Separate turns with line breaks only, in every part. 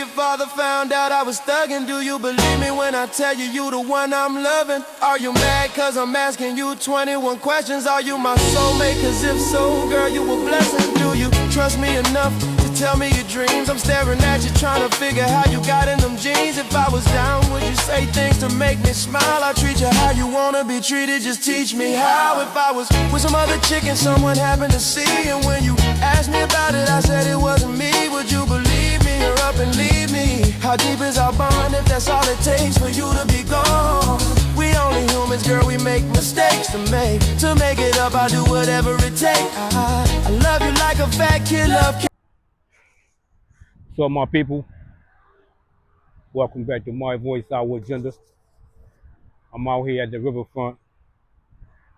your father found out I was thugging? Do you believe me when I tell you you the one I'm loving? Are you mad cause I'm asking you 21 questions? Are you my soulmate? Cause if so, girl, you a blessing. Do you trust me enough to tell me your dreams? I'm staring at you trying to figure how you got in them jeans. If I was down, would you say things to make me smile? I treat you how you wanna be treated, just teach me how. If I was with some other chick and someone happened to see, and when you asked me about it, I said it wasn't me, would you believe me or up and leave me? How deep is our bond if that's all it takes for you to be gone? We only humans, girl, we make mistakes to make it up, I do whatever it takes. I love you like a fat kid love.
So my people, welcome back to My Voice, Our Agenda. I'm out here at the riverfront,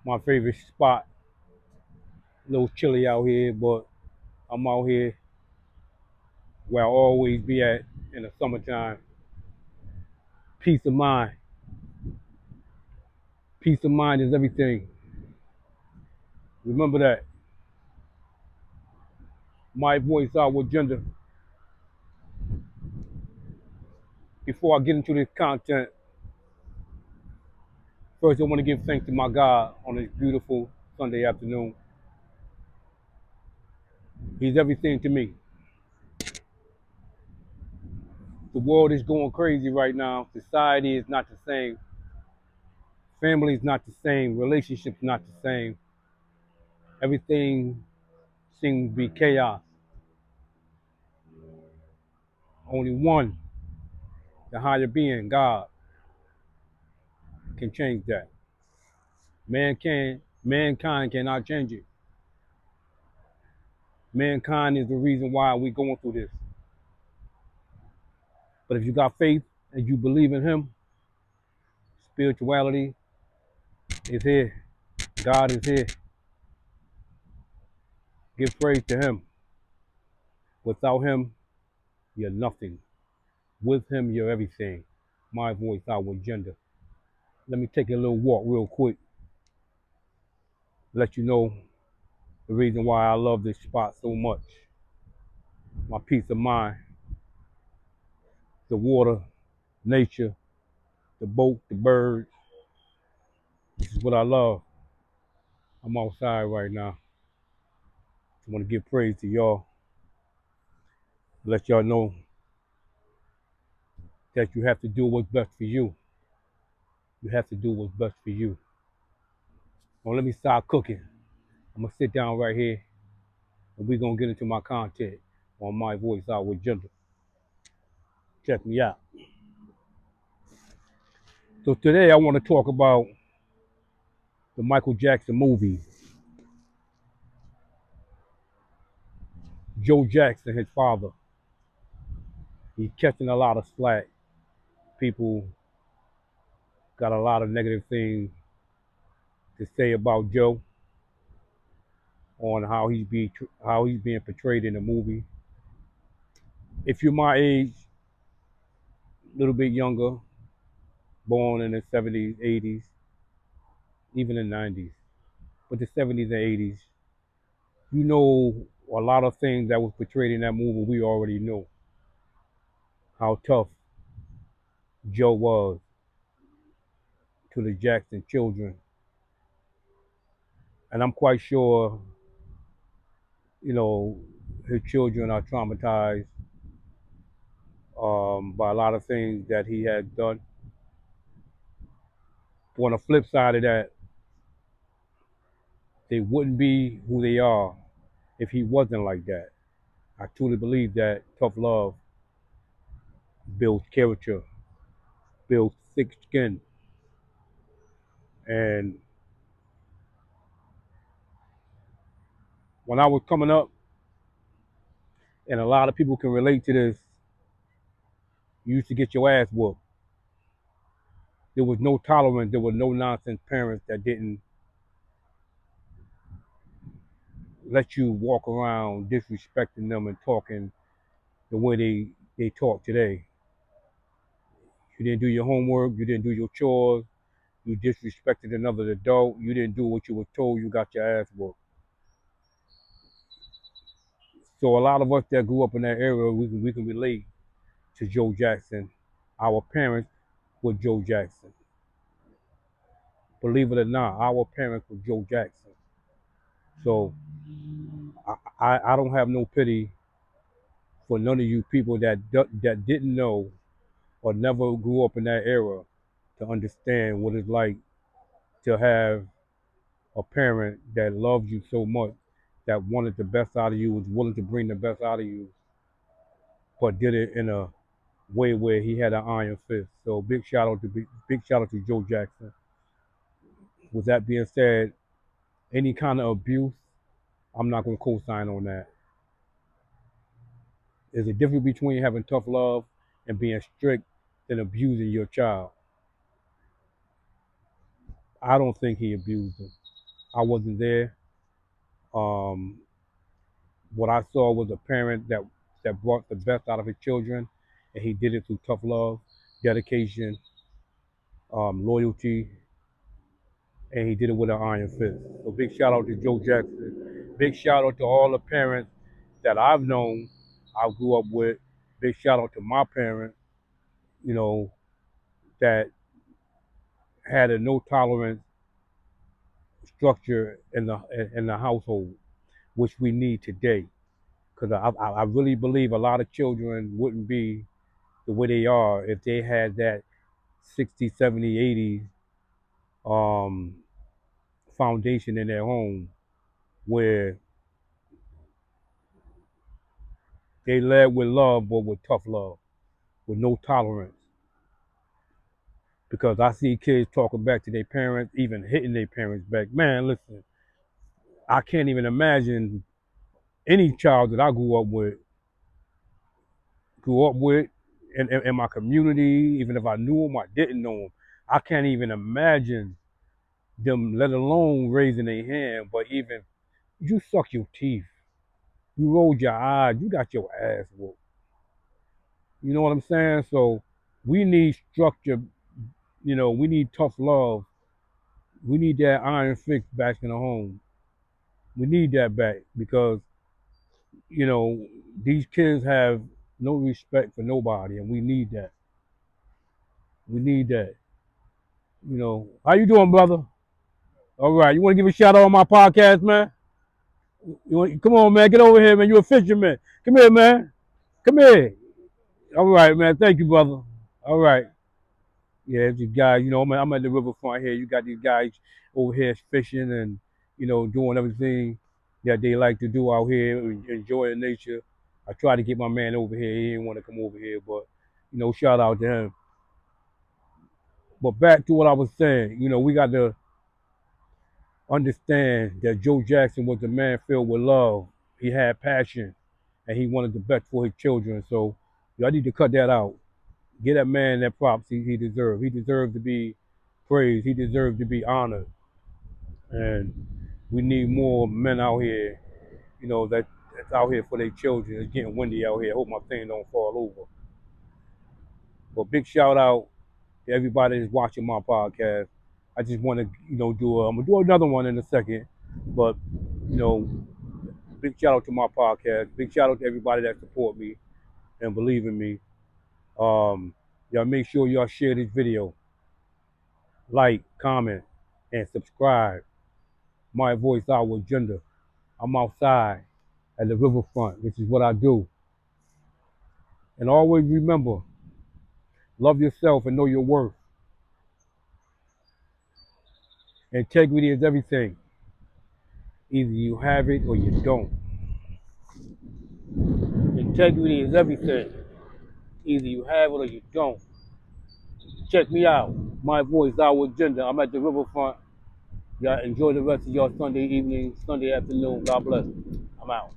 my favorite spot. A little chilly out here, but I'm out here where I always be at in the summertime. Peace of mind. Peace of mind is everything. Remember that. My Voice, Our Agenda. Before I get into this content, first I want to give thanks to my God on this beautiful Sunday afternoon. He's everything to me. The world is going crazy right now. Society is not the same. Family is not the same. Relationships not the same. Everything seems to be chaos. Only one, the higher being, God, can change that. Mankind cannot change it. Mankind is the reason why we're going through this. But if you got faith and you believe in Him, spirituality is here. God is here. Give praise to Him. Without Him, you're nothing. With Him, you're everything. My voice, our agenda. Let me take a little walk real quick. Let you know the reason why I love this spot so much. My peace of mind, the water, nature, the boat, the birds. This is what I love. I'm outside right now. I want to give praise to y'all. Let y'all know that you have to do what's best for you. You have to do what's best for you. Now let me start cooking. I'm going to sit down right here and we're going to get into my content on My Voice, Our Agenda. Check me out. So today I want to talk about the Michael Jackson movie. Joe Jackson, his father, he's catching a lot of slack. People got a lot of negative things to say about Joe on how he's being portrayed in the movie. If you're my age, a little bit younger, born in the 70s, 80s, even the 90s, but the 70s and 80s, you know a lot of things that was portrayed in that movie we already know. How tough Joe was to the Jackson children. And I'm quite sure, his children are traumatized by a lot of things that he had done. But on the flip side of that, they wouldn't be who they are if he wasn't like that. I truly believe that tough love builds character, builds thick skin. And when I was coming up, and a lot of people can relate to this, you used to get your ass whooped. There was no tolerance, there were no nonsense parents that didn't let you walk around disrespecting them and talking the way they talk today. You didn't do your homework, you didn't do your chores, you disrespected another adult, you didn't do what you were told, you got your ass whooped. So a lot of us that grew up in that era, we can relate to Joe Jackson. Our parents were Joe Jackson. Believe it or not, our parents were Joe Jackson. So I don't have no pity for none of you people that didn't know or never grew up in that era to understand what it's like to have a parent that loved you so much, that wanted the best out of you, was willing to bring the best out of you, but did it in a way where he had an iron fist. So big shout out to Joe Jackson. With that being said, any kind of abuse, I'm not gonna co-sign on that. There's a difference between having tough love and being strict than abusing your child. I don't think he abused him. I wasn't there. Um, what I saw was a parent that brought the best out of his children, and he did it through tough love, dedication, loyalty, and he did it with an iron fist. So big shout out to Joe Jackson. Big shout out to all the parents that I've known, I grew up with. Big shout out to my parents, you know, that had a no tolerance structure in the household, which we need today. Because I really believe a lot of children wouldn't be the way they are if they had that 60, 70, 80s um, foundation in their home where they led with love but with tough love, with no tolerance. Because I see kids talking back to their parents, even hitting their parents back. Man, listen, I can't even imagine any child that I grew up with in my community, even if I knew them, I didn't know them. I can't even imagine them, let alone raising their hand. But even you suck your teeth, you rolled your eyes, you got your ass whooped. You know what I'm saying? So we need structure. We need tough love. We need that iron fist back in the home. We need that back because you know these kids have no respect for nobody, and we need that. We need that. How you doing, brother? All right, you want to give a shout out on my podcast, man? Come on, man, get over here, man. You a fisherman. Come here, man. Come here. All right, man. Thank you, brother. All right. Yeah, these guys. I'm at the riverfront here. You got these guys over here fishing and doing everything that they like to do out here, enjoying nature. I tried to get my man over here. He didn't want to come over here, but shout out to him. But back to what I was saying. We got to understand that Joe Jackson was a man filled with love. He had passion, and he wanted the best for his children. So y'all need to cut that out. Get that man that props he deserves. He deserves to be praised. He deserves to be honored. And we need more men out here, that's out here for their children. It's getting windy out here. I hope my thing don't fall over. But big shout out to everybody that's watching my podcast. I just want to, I'm gonna do another one in a second. But, you know, big shout out to my podcast. Big shout out to everybody that support me and believe in me. Y'all make sure y'all share this video, like, comment, and subscribe. My voice, our agenda. I'm outside at the riverfront. This is what I do. And always remember, love yourself and know your worth. Integrity is everything. Either you have it or you don't. Integrity is everything. Either you have it or you don't. Check me out. My voice, our agenda. I'm at the riverfront. Y'all enjoy the rest of your Sunday evening, Sunday afternoon. God bless. I'm out.